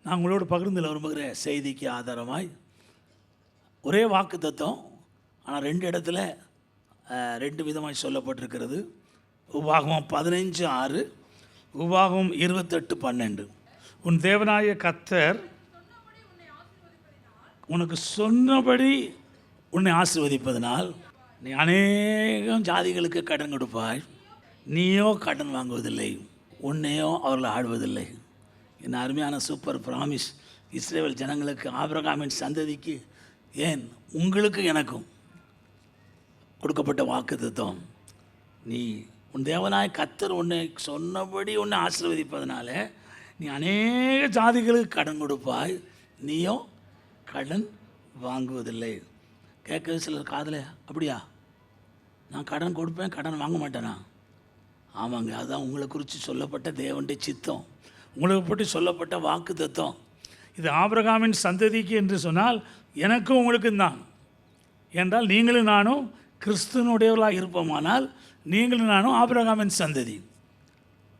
நான் உங்களோடு பகிர்ந்தில் விரும்புகிற செய்திக்கு ஆதாரமாய் ஒரே வாக்கு தத்துவம், ஆனால் 2 இடத்துல 2 விதமாய் சொல்லப்பட்டிருக்கிறது. உபாகமம் 15:6, உபாகமம் 28:12. உன் தேவனாய கர்த்தர் உனக்கு சொன்னபடி உன்னை ஆசீர்வதிப்பதனால் நீ அநேகம் ஜாதிகளுக்கு கடன் கொடுப்பாய், நீயோ கடன் வாங்குவதில்லை, உன்னையோ அவர்கள் ஆடுவதில்லை. என்ன அருமையான சூப்பர் பிராமிஸ்! இஸ்ரவேல் ஜனங்களுக்கு, ஆபிரகாமின் சந்ததிக்கு, ஏன் உங்களுக்கு எனக்கும் கொடுக்கப்பட்ட வாக்கு தத்துவம். நீ உன் தேவனாய் கர்த்தர் உன்னை சொன்னபடி உன்னை ஆசீர்வதிப்பதனால நீ அநேக ஜாதிகளுக்கு கடன் கொடுப்பாய், நீயோ கடன் வாங்குவதில்லை. கேட்க சிலர் காதில், அப்படியா நான் கடன் கொடுப்பேன் கடன் வாங்க மாட்டேனா? ஆமாங்க, அதுதான் உங்களை குறித்து சொல்லப்பட்ட தேவனுடைய சித்தம், உங்களுக்கு பற்றி சொல்லப்பட்ட வாக்கு தத்துவம். இது ஆபிரகாமின் சந்ததிக்கு என்று சொன்னால் எனக்கும் உங்களுக்கும் தான். என்றால் நீங்களும் நானும் கிறிஸ்துவனுடையவர்களாக இருப்போமானால் நீங்களும் நானும் ஆபிரகாமின் சந்ததி.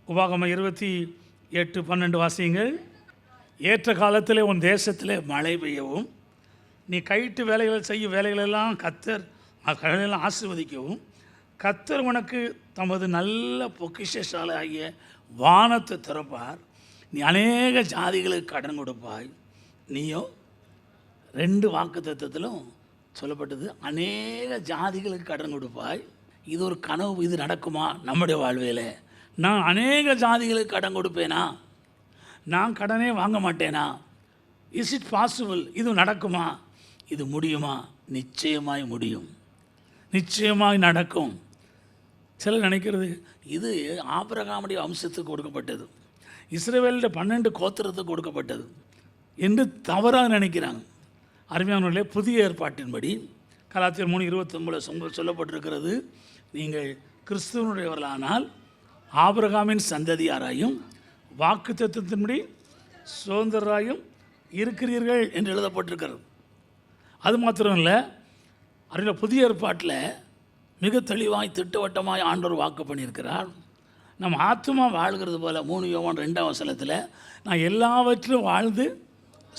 உபாகமம் 28:12 வாசியுங்கள். ஏற்ற காலத்தில் உன் தேசத்தில் மழை பெய்யவும், நீ கைட்டு வேலைகள் செய்யும் வேலைகளெல்லாம் கர்த்தர் கடலெல்லாம் ஆசீர்வதிக்கவும், கர்த்தர் உனக்கு தமது நல்ல பொக்கிஷசாலை ஆகிய வானத்தை திறப்பார், நீ அநேக ஜாதிகளுக்கு கடன் கொடுப்பாய், நீயோ 2 வாக்கு தத்துவத்திலும் சொல்லப்பட்டது அநேக ஜாதிகளுக்கு கடன் கொடுப்பாய். இது ஒரு கனவு, இது நடக்குமா நம்முடைய வாழ்வையில்? நான் அநேக ஜாதிகளுக்கு கடன் கொடுப்பேனா? நான் கடனே வாங்க மாட்டேனா? Is it possible? இது நடக்குமா? இது முடியுமா? நிச்சயமாய் முடியும், நிச்சயமாய் நடக்கும். சிலர் நினைக்கிறது இது ஆபிரகாமுடைய வம்சத்துக்கு கொடுக்கப்பட்டது, இஸ்ரவேலில் 12 கோத்திரத்துக்கு கொடுக்கப்பட்டது என்று தவறாக நினைக்கிறாங்க. அருமையானவர்களே, புதிய ஏற்பாட்டின்படி கலாத்தியர் 3:29 சொல்லப்பட்டிருக்கிறது, நீங்கள் கிறிஸ்துவனுடையவர்களானால் ஆபிரகாமின் சந்ததியாராயும் வாக்கு தத்துவத்தின்படி சுதந்திரராயும் இருக்கிறீர்கள் என்று எழுதப்பட்டிருக்கிறது. அது மாத்திரம் இல்லை, அதில் புதிய ஏற்பாட்டில் மிக தெளிவாய் திட்டவட்டமாய் ஆண்டவர் வாக்கு பண்ணியிருக்கிறார். நம்ம ஆத்மா வாழ்கிறது போல் 3 யோவான் 2 நான் எல்லாவற்றிலும் வாழ்ந்து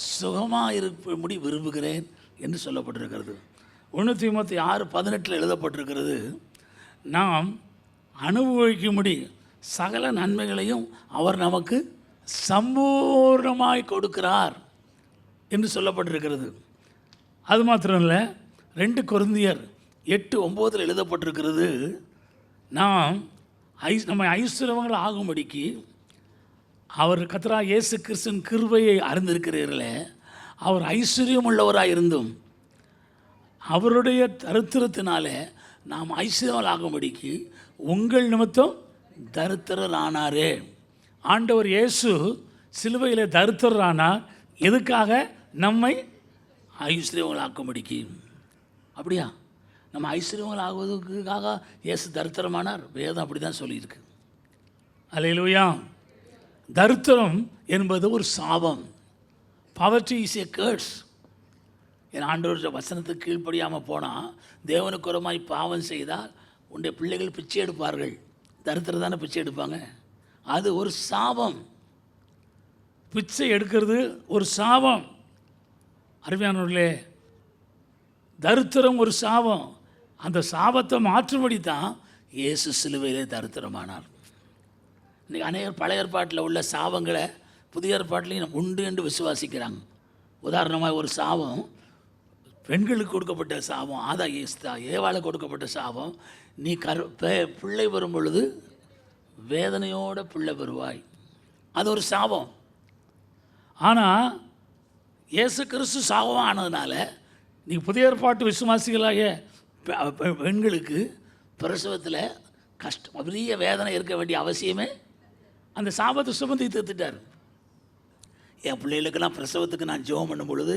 சுகமாக இருக்கும்படி விரும்புகிறேன் என்று சொல்லப்பட்டிருக்கிறது. 1 தீமோத்தேயு 6:18 எழுதப்பட்டிருக்கிறது, நாம் அனுபவிக்கும்படி சகல நன்மைகளையும் அவர் நமக்கு சம்பூர்ணமாய் கொடுக்கிறார் என்று சொல்லப்பட்டிருக்கிறது. அது மாத்திரம் இல்லை, 2 கொரிந்தியர் 8:9 எழுதப்பட்டிருக்கிறது, நாம் நம்மை ஐஸ்வர்யங்கள் ஆகும்படிக்கு அவர் கர்த்தராகிய இயேசு கிறிஸ்துவின் கிருபையை அறிந்திருக்கிறீர்களே, அவர் ஐஸ்வர்யம் உள்ளவராக இருந்தும் அவருடைய தரித்திரத்தினாலே நாம் ஐஸ்வர்யம் ஆகும்படிக்கு உங்கள் நிமித்தம் தரித்திரர் ஆனாரே. ஆண்டவர் இயேசு சிலுவையில் தரித்திரர் ஆனார், எதுக்காக? நம்மை ஐஸ்வர்யங்கள் ஆக்கும்படிக்கு. அப்படியா? நம்ம ஐஸ்வர்யங்கள் ஆகுவதற்காக இயேசு தரித்திரமானார்? வேதம் அப்படி தான் சொல்லியிருக்கு. அல்லேலூயா. தரித்திரம் என்பது ஒரு சாபம். Poverty is a கர்ஸ். என் ஆண்டவர் வசனத்துக்கு கீழ்ப்படியாமல் போனால், தேவனுக்குரமாய் பாவம் செய்தால் உன்னுடைய பிள்ளைகள் பிச்சை எடுப்பார்கள். தரித்திரம் தானே பிச்சை எடுப்பாங்க. அது ஒரு சாபம். பிச்சை எடுக்கிறது ஒரு சாபம். அருமையானவர்களே, தரித்திரம் ஒரு சாபம். அந்த சாபத்தை மாற்றும்படி தான் இயேசு சிலுவையிலே தரித்திரமானார். இன்றைக்கி அநேகர் பழைய ஏற்பாட்டில் உள்ள சாபங்களை புதிய ஏற்பாட்டிலையும் உண்டு என்று விசுவாசிக்கிறாங்க. உதாரணமாக ஒரு சாபம், பெண்களுக்கு கொடுக்கப்பட்ட சாபம், ஏவாளுக்கு கொடுக்கப்பட்ட சாபம், நீ பிள்ளை வரும் பொழுது வேதனையோட பிள்ளை பெறுவாய். அது ஒரு சாபம். ஆனால் இயேசு கிறிஸ்து சாபம் ஆனதுனால நீ புதிய ஏற்பாட்டு விசுவாசிகளாகிய பெண்களுக்கு பிரசவத்தில் கஷ்டம், பெரிய வேதனை இருக்க வேண்டிய அவசியமே, அந்த சாபத்தை சுமந்தி தீர்த்துட்டார். என் பிள்ளைகளுக்கெல்லாம் பிரசவத்துக்கு நான் ஜெபம் பண்ணும் பொழுது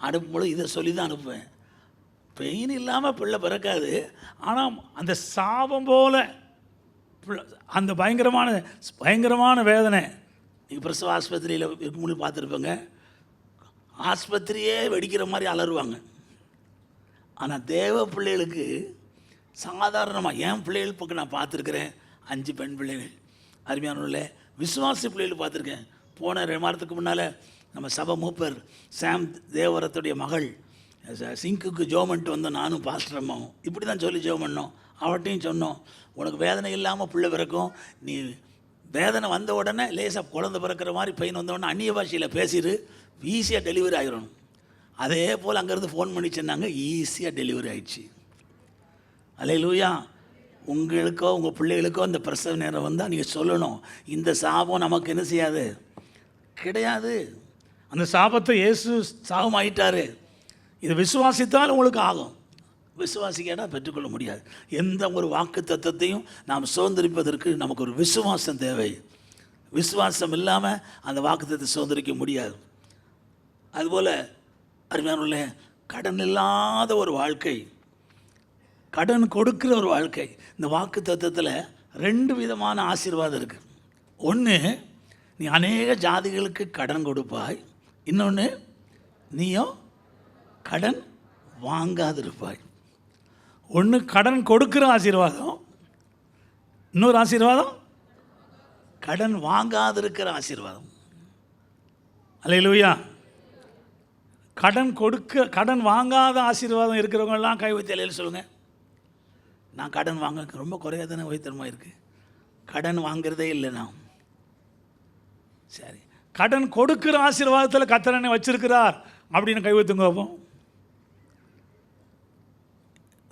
அனுப்பும் பொழுது இதை சொல்லி தான் அனுப்புவேன். பெயின் இல்லாமல் பிள்ளை பிறக்காது, ஆனால் அந்த சாபம் போல் அந்த பயங்கரமான வேதனை. நீங்கள் பிரசவ ஆஸ்பத்திரியில் இருக்க முடியும் பார்த்துருப்பேங்க, ஆஸ்பத்திரியே வெடிக்கிற மாதிரி அலறுவாங்க. ஆனால் தேவ பிள்ளைகளுக்கு சாதாரணமாக, என் பிள்ளைகள் பக்கம் நான் பார்த்துருக்குறேன், 5 பெண் பிள்ளைகள். அருமையானவர்களே, விசுவாசி பிள்ளைகள் பார்த்துருக்கேன். போன 2 வாரத்துக்கு முன்னால் நம்ம சபை மூப்பர் சாம் தேவரத்துடைய மகள் சிங்குக்கு ஜோமன்ட்டு வந்து நானும் பாஸ்டர் அம்மாவும் இப்படி தான் சொல்லி ஜோம் பண்ணோம். அவட்டையும் சொன்னோம், உனக்கு வேதனை இல்லாமல் பிள்ளை பிறக்கும், நீ வேதனை வந்த உடனே லேசாக குழந்தை பிறக்கிற மாதிரி பெயின் வந்த உடனே அந்நிய பாஷையில் பேசிட்டு ஈஸியாக டெலிவரி ஆகிடணும். அதே போல் அங்கேருந்து ஃபோன் பண்ணி சொன்னாங்க, ஈஸியாக டெலிவரி ஆயிடுச்சு. அல்லேலூயா. உங்களுக்கோ உங்கள் பிள்ளைகளுக்கோ இந்த பிரசவ நேரம் வந்தால் நீங்கள் சொல்லணும், இந்த சாபம் நமக்கு என்ன செய்யாது, கிடையாது. அந்த சாபத்தை இயேசு சாபம் ஆயிட்டாரு. இது விசுவாசித்தால் உங்களுக்கு ஆகும், விசுவாசிக்கனா பெற்றுக்கொள்ள முடியாது. எந்த ஒரு வாக்கு தத்தத்தையும் நாம் சுதந்திரிப்பதற்கு நமக்கு ஒரு விசுவாசம் தேவை. விசுவாசம் இல்லாமல் அந்த வாக்கு தத்தை சுதந்திரிக்க முடியாது. அதுபோல் அருமையானுள்ள கடன் இல்லாத ஒரு வாழ்க்கை, கடன் கொடுக்குற ஒரு வாழ்க்கை. இந்த வாக்கு தத்துவத்தில் 2 விதமான ஆசீர்வாதம் இருக்குது. ஒன்று, நீ அநேக ஜாதிகளுக்கு கடன் கொடுப்பாய். இன்னொன்று, நீயும் கடன் வாங்காதிருப்பாய். ஒன்று கடன் கொடுக்குற ஆசீர்வாதம், இன்னொரு ஆசீர்வாதம் கடன் வாங்காதிருக்கிற ஆசீர்வாதம். அல்லேலூயா. கடன் வாங்காத ஆசீர்வாதம் இருக்கிறவங்கெல்லாம் கை வைத்து அல்லேலூயா சொல்லுங்கள். நான் கடன் வாங்க ரொம்ப குறையாக தானே வைத்திரமாக இருக்குது, கடன் வாங்கிறதே இல்லை நான். சரி, கடன் கொடுக்குற ஆசீர்வாதத்தில் கர்த்தர் என்னை வச்சிருக்கிறார் அப்படின்னு கை வைத்துங்க பார்ப்போம்.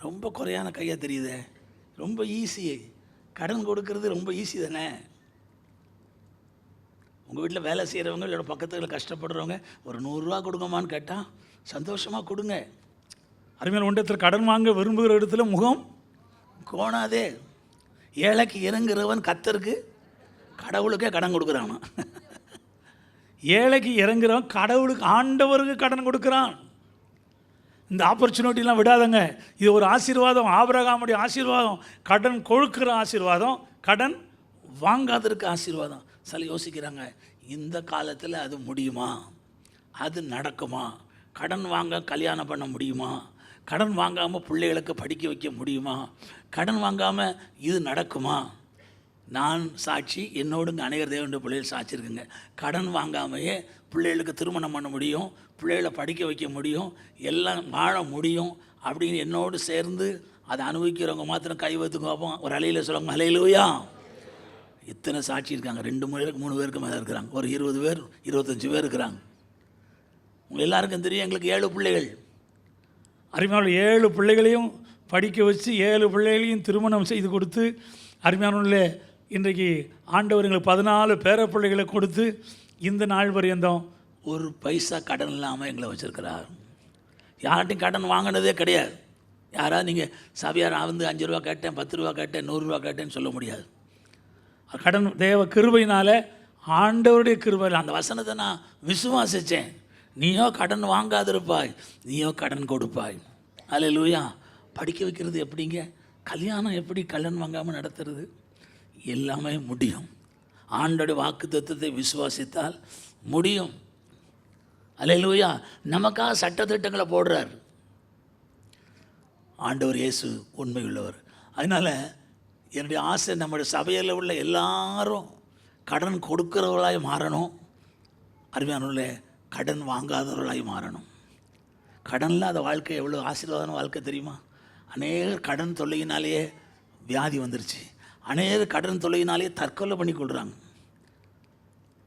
ரொம்ப குறையான கையாக தெரியுதே. ரொம்ப ஈஸி, கடன் கொடுக்கறது ரொம்ப ஈஸி தானே. உங்கள் வீட்டில் வேலை செய்கிறவங்க இல்லை பக்கத்தில் கஷ்டப்படுறவங்க ஒரு 100 ரூபா கொடுங்கம்மான்னு கேட்டால் சந்தோஷமாக கொடுங்க. அருமையான ஒன்றத்தில் கடன் வாங்க விரும்புகிற இடத்துல முகம் கோணாதே. ஏழைக்கு இறங்குறவன் கர்த்தருக்கு கடவுளுக்கே கடன் கொடுக்குறான். ஏழைக்கு இறங்குறவன் கடவுளுக்கு ஆண்டவருக்கு கடன் கொடுக்குறான். இந்த ஆப்பர்ச்சுனிட்டிலாம் விடாதங்க. இது ஒரு ஆசீர்வாதம், ஆபிரகாமுடைய ஆசீர்வாதம். கடன் கொடுக்குற ஆசீர்வாதம், கடன் வாங்காதற்கு ஆசீர்வாதம். சில யோசிக்கிறாங்க, இந்த காலத்தில் அது முடியுமா, அது நடக்குமா, கடன் வாங்க கல்யாணம் பண்ண முடியுமா, கடன் வாங்காமல் பிள்ளைகளுக்கு படிக்க வைக்க முடியுமா, கடன் வாங்காமல் இது நடக்குமா? நான் சாட்சி, என்னோடுங்க அநேகர் தேவனுடைய பிள்ளைகள் சாட்சி இருக்குங்க. கடன் வாங்காமையே பிள்ளைகளுக்கு திருமணம் பண்ண முடியும், பிள்ளைகளை படிக்க வைக்க முடியும், எல்லாம் வாழ முடியும் அப்படின்னு என்னோடு சேர்ந்து அதை அனுபவிக்கிறவங்க மாத்திரம் கை வைத்து பார்ப்போம். ஒரு அலையில் சொல்லுவாங்க, அல்லேலூயா. இத்தனை சாட்சி இருக்காங்க. 2 பேருக்கு 3 பேருக்கு மேலே இருக்கிறாங்க. ஒரு 20 பேர் 25 பேர் இருக்கிறாங்க. உங்கள் எல்லாருக்கும் தெரியும், எங்களுக்கு 7 பிள்ளைகள். அருமையான 7 பிள்ளைகளையும் படிக்க வச்சு 7 பிள்ளைகளையும் திருமணம் செய்து கொடுத்து, அருமையான இன்றைக்கு ஆண்டவர் எங்களுக்கு 14 பேர பிள்ளைகளை கொடுத்து இந்த நாள் பரியந்தம் ஒரு பைசா கடன் இல்லாமல் எங்களை வச்சுருக்கிறார். யார்கிட்டையும் கடன் வாங்கினதே கிடையாது. யாராவது நீங்கள் சபையார் வந்து 5 ரூபா கேட்டேன், 10 ரூபா கேட்டேன், 100 ரூபா கேட்டேன்னு சொல்ல முடியாது. கடன் தேவ கிருபையினால், ஆண்டவருடைய கிருபையில் அந்த வசனத்தை நான் விசுவாசித்தேன். நீயோ கடன் வாங்காதிருப்பாய், நீயோ கடன் கொடுப்பாய். அல்லேலூயா. படிக்க வைக்கிறது எப்படிங்க, கல்யாணம் எப்படி கடன் வாங்காமல் நடத்துறது, எல்லாமே முடியும். ஆண்டோடைய வாக்கு தத்துவத்தை விசுவாசித்தால் முடியும். அல்லேலூயா. நமக்காக சட்டத்திட்டங்களை போடுறார் ஆண்டவர் இயேசு, உண்மை உள்ளவர். அதனால் என்னுடைய ஆசை, நம்முடைய சபையில் உள்ள எல்லாரும் கடன் கொடுக்கிறவர்களாய் மாறணும், அருமையானுள்ள கடன் வாங்காதவர்களாய் மாறணும். கடன் இல்லாத வாழ்க்கை எவ்வளோ ஆசீர்வாதமான வாழ்க்கை தெரியுமா? அநேகர் கடன் தொல்லையினாலேயே வியாதி வந்துருச்சு. அநேகர் கடன் தொல்லையினாலேயே தற்கொலை பண்ணி கொள்கிறாங்க.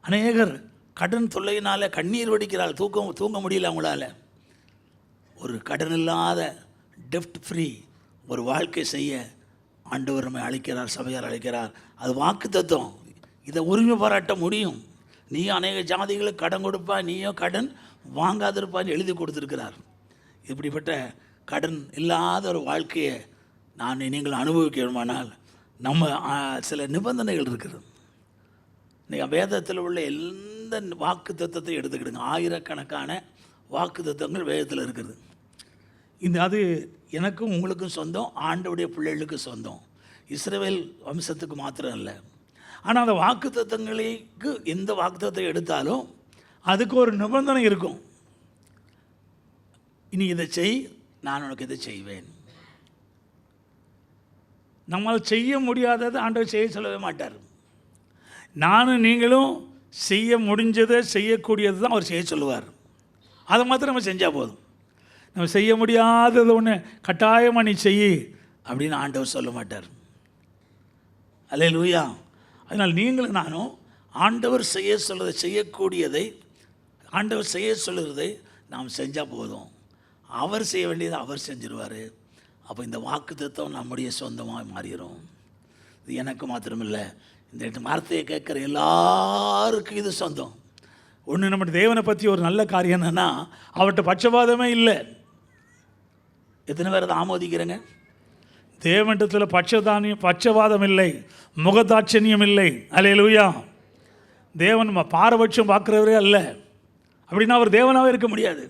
அநேகர் கடன் தொல்லையினால் கண்ணீர் வடிக்கிறாள், தூங்க முடியல அவங்களால. ஒரு கடன் இல்லாத டெப்ட் ஃப்ரீ ஒரு வாழ்க்கை செய்ய ஆண்டவர் நம்மை அழைக்கிறார், சபையார் அழைக்கிறார். அது வாக்கு தத்துவம். இதை உரிமை பாராட்ட முடியும். நீயும் அநேக ஜாதிகளுக்கு கடன் கொடுப்பா, நீயோ கடன் வாங்காதிருப்பான்னு எழுதி கொடுத்துருக்கிறார். இப்படிப்பட்ட கடன் இல்லாத ஒரு வாழ்க்கையை நீங்கள் அனுபவிக்கணுமானால் நம்ம சில நிபந்தனைகள் இருக்கிறது. நீங்கள் வேதத்தில் உள்ள எந்த வாக்கு தத்துவத்தை எடுத்துக்கிடுங்க, ஆயிரக்கணக்கான வாக்கு தத்துவங்கள் வேதத்தில் இருக்குது. அது எனக்கும் உங்களுக்கும் சொந்தம், ஆண்டவருடைய பிள்ளைகளுக்கு சொந்தம், இஸ்ரவேல் வம்சத்துக்கு மாத்திரம் இல்லை. ஆனால் அந்த வாக்கு தத்துவங்களுக்கு எந்த வாக்கு தத்துவத்தை எடுத்தாலும் அதுக்கு ஒரு நிபந்தனை இருக்கும். இனி இதை செய், நான் உனக்கு இதை செய்வேன். நம்மால் செய்ய முடியாதது ஆண்டவர் செய்ய சொல்லவே மாட்டார். நானும் நீங்களும் செய்ய முடிஞ்சதை செய்யக்கூடியது தான் அவர் செய்ய சொல்லுவார். அதை மாத்திரம் நம்ம செஞ்சால் போதும். நம்ம செய்ய முடியாதது ஒன்று கட்டாயமாக நீ செய்யி அப்படின்னு ஆண்டவர் சொல்ல மாட்டார். அல்லேலூயா. அதனால் நீங்களும் நானும் ஆண்டவர் செய்ய சொல்கிறதை, செய்யக்கூடியதை ஆண்டவர் செய்ய சொல்லுறதை நாம் செஞ்சால் போதும். அவர் செய்ய வேண்டியதை அவர் செஞ்சிருவார். அப்போ இந்த வாக்குத்தத்தம் நம்முடைய சொந்தமாக மாறிடும். இது எனக்கு மாத்திரமில்லை, இந்த வார்த்தையை கேட்குற எல்லாருக்கும் இது சொந்தம். ஒன்று, நம்முடைய தேவனை பற்றி ஒரு நல்ல காரியம் என்னென்னா அவர்கிட்ட பட்சபாதமே இல்லை. எத்தனை பேர் அதை ஆமோதிக்கிறேங்க? தேவனிடத்தில் பட்சபாதம் இல்லை, முகதாட்சணியம் இல்லை. அல்லேலூயா. தேவன் பாரபட்சம் பார்க்குறவரே அல்ல. அப்படின்னா அவர் தேவனாகவே இருக்க முடியாது.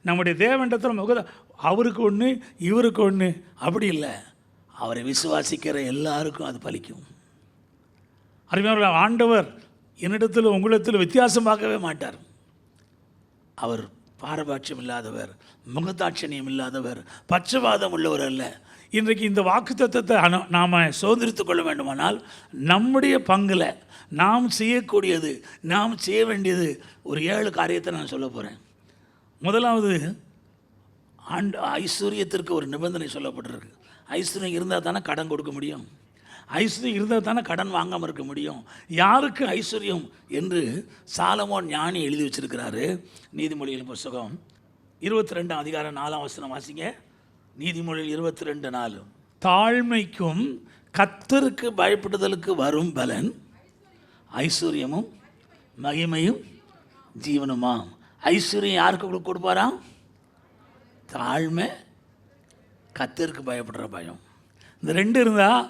நம்முடைய தேவனிடத்தில் அவருக்கு ஒன்று இவருக்கு ஒன்று அப்படி இல்லை. அவரை விசுவாசிக்கிற எல்லாருக்கும் அது பலிக்கும். அருமையான ஆண்டவர் என்னிடத்தில் உங்களிடத்தில் வித்தியாசம் பார்க்கவே மாட்டார். அவர் பாரபட்சம் இல்லாதவர், முகதாட்சணியம் இல்லாதவர், பட்சபாதம் உள்ளவர் அல்ல. இன்றைக்கு இந்த வாக்குத்தத்தத்தை நாம் சுதந்திரித்து கொள்ள வேண்டுமானால் நம்முடைய பங்கில் நாம் செய்யக்கூடியது, நாம் செய்ய வேண்டியது ஒரு 7 காரியத்தை நான் சொல்ல போகிறேன். முதலாவது, ஐஸ்வர்யத்திற்கு ஒரு நிபந்தனை சொல்லப்பட்டிருக்கு. ஐஸ்வர்யம் இருந்தால் தானே கடன் கொடுக்க முடியும். ஐஸ்வர்யம் இருந்தால் தானே கடன் வாங்காமல் இருக்க முடியும். யாருக்கு ஐஸ்வர்யம் என்று சாலமோன் ஞானி எழுதி வச்சிருக்கிறாரு. நீதிமொழிகள் புத்தகம் 22 அதிகாரம் 4 வசனம் வாசிங்க. நீதிமொழிகள் 22:4. தாழ்மைக்கும் கர்த்தருக்கு பயப்படுதலுக்கு வரும் பலன் ஐஸ்வர்யமும் மகிமையும் ஜீவனுமா. ஐஸ்வர்யம் யாருக்கு கொடுப்பாராம்? தாழ்மை, கர்த்தருக்கு பயப்படுற பயம். இந்த 2 இருந்தால்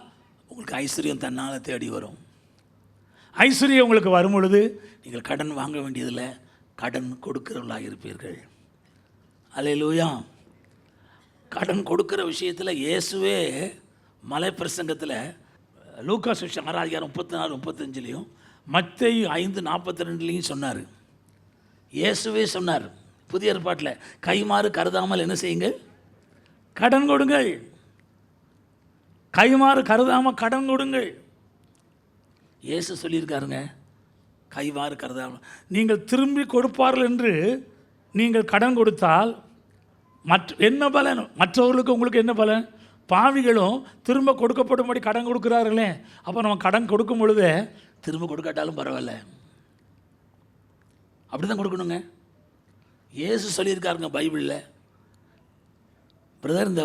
உங்களுக்கு ஐஸ்வர்யம் தன்னால் தேடி வரும். ஐஸ்வர்யம் உங்களுக்கு வரும் பொழுது நீங்கள் கடன் வாங்க வேண்டியதில்லை, கடன் கொடுக்கிறவர்களாக இருப்பீர்கள். அல்லேலூயா. கடன் கொடுக்குற விஷயத்தில் இயேசுவே மலை பிரசங்கத்தில் லூக்கா சுவிசேஷம் 6:34-35 மத்தேயு 5:42 சொன்னார். இயேசுவே சொன்னார் புதிய ஏற்பாட்டில், கைமாறு கருதாமல் என்ன செய்யுங்கள்? கடன் கொடுங்கள். கைமாறு கருதாமல் கடன் கொடுங்கள். இயேசு சொல்லியிருக்காருங்க, கைமாறு கருதாமல். நீங்கள் திரும்பி கொடுப்பார்கள் என்று நீங்கள் கடன் கொடுத்தால் என்ன பலன்? மற்றவர்களுக்கு உங்களுக்கு என்ன பலன்? பாவிகளும் திரும்ப கொடுக்கப்படும்படி கடன் கொடுக்குறார்களே. அப்போ நம்ம கடன் கொடுக்கும் பொழுது திரும்ப கொடுக்காட்டாலும் பரவாயில்ல, அப்படி தான் கொடுக்கணுங்க. இயேசு சொல்லியிருக்காருங்க பைபிளில். பிரதர், இந்த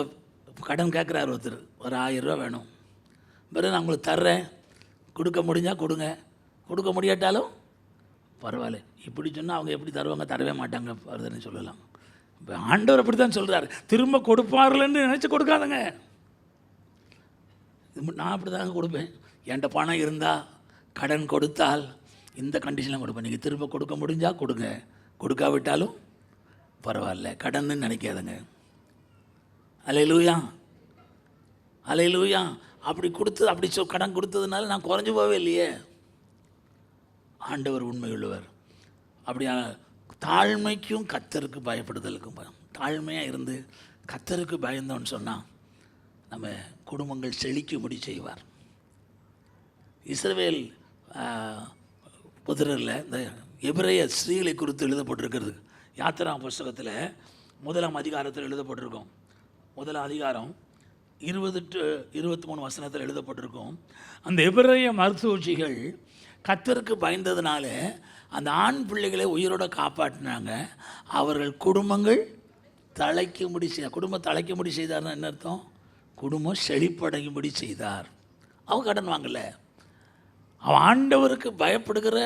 கடன் கேட்குறாரு ஒருத்தர், ஒரு 1000 ரூபா வேணும். பிரதர், நான் உங்களுக்கு தர்றேன், கொடுக்க முடிஞ்சால் கொடுங்க, கொடுக்க முடியாட்டாலும் பரவாயில்ல. இப்படி சொன்னால் அவங்க எப்படி தருவாங்க? தரவே மாட்டாங்க பிரதர்னு சொல்லலாம். இப்போ ஆண்டவர் அப்படி தான் சொல்கிறார், திரும்ப கொடுப்பார்கள்னு நினச்சி கொடுக்காதுங்க. நான் அப்படி தாங்க கொடுப்பேன். என்கிட்ட பணம் இருந்தால் கடன் கொடுத்தால் இந்த கண்டிஷனில் கொடுப்பேன். நீங்கள் திரும்ப கொடுக்க முடிஞ்சால் கொடுங்க, கொடுக்காவிட்டாலும் பரவாயில்ல, கடன்னு நினைக்காதுங்க. அல்லேலூயா, அல்லேலூயா. அப்படி கொடுத்து அப்படி கடன் கொடுத்ததுனால நான் குறைஞ்சி போவே இல்லையே. ஆண்டவர் உண்மை உள்ளவர். அப்படியான தாழ்மைக்கும் கர்த்தருக்கு பயப்படுதலுக்கும் பயம். தாழ்மையாக இருந்து கர்த்தருக்கு பயந்தோன்னு சொன்னால் நம்ம குடும்பங்கள் செழிக்கும்படி செய்வார். இஸ்ரவேல் புத்திரரில் இந்த எபிரேய ஸ்ரீகளை குறித்து எழுதப்பட்டிருக்கிறது. யாத்திரா புஸ்தகத்தில் 1ஆம் அதிகாரத்தில் எழுதப்பட்டிருக்கும். 1ஆம் அதிகாரம் 20-23 வசனத்தில் எழுதப்பட்டிருக்கும். அந்த எபிரேய மருத்துவச்சிகள் கர்த்தருக்கு பயந்ததுனால அந்த ஆண் பிள்ளைகளை உயிரோடு காப்பாற்றினாங்க. அவர்கள் குடும்பங்கள் தழைக்கும்படி குடும்பம் தழைக்கும்படி செய்தார்னா என்ன அர்த்தம்? குடும்பம் செழிப்படையும்படி செய்தார். அவன் கடன் வாங்கலை. அவன் ஆண்டவருக்கு பயப்படுகிற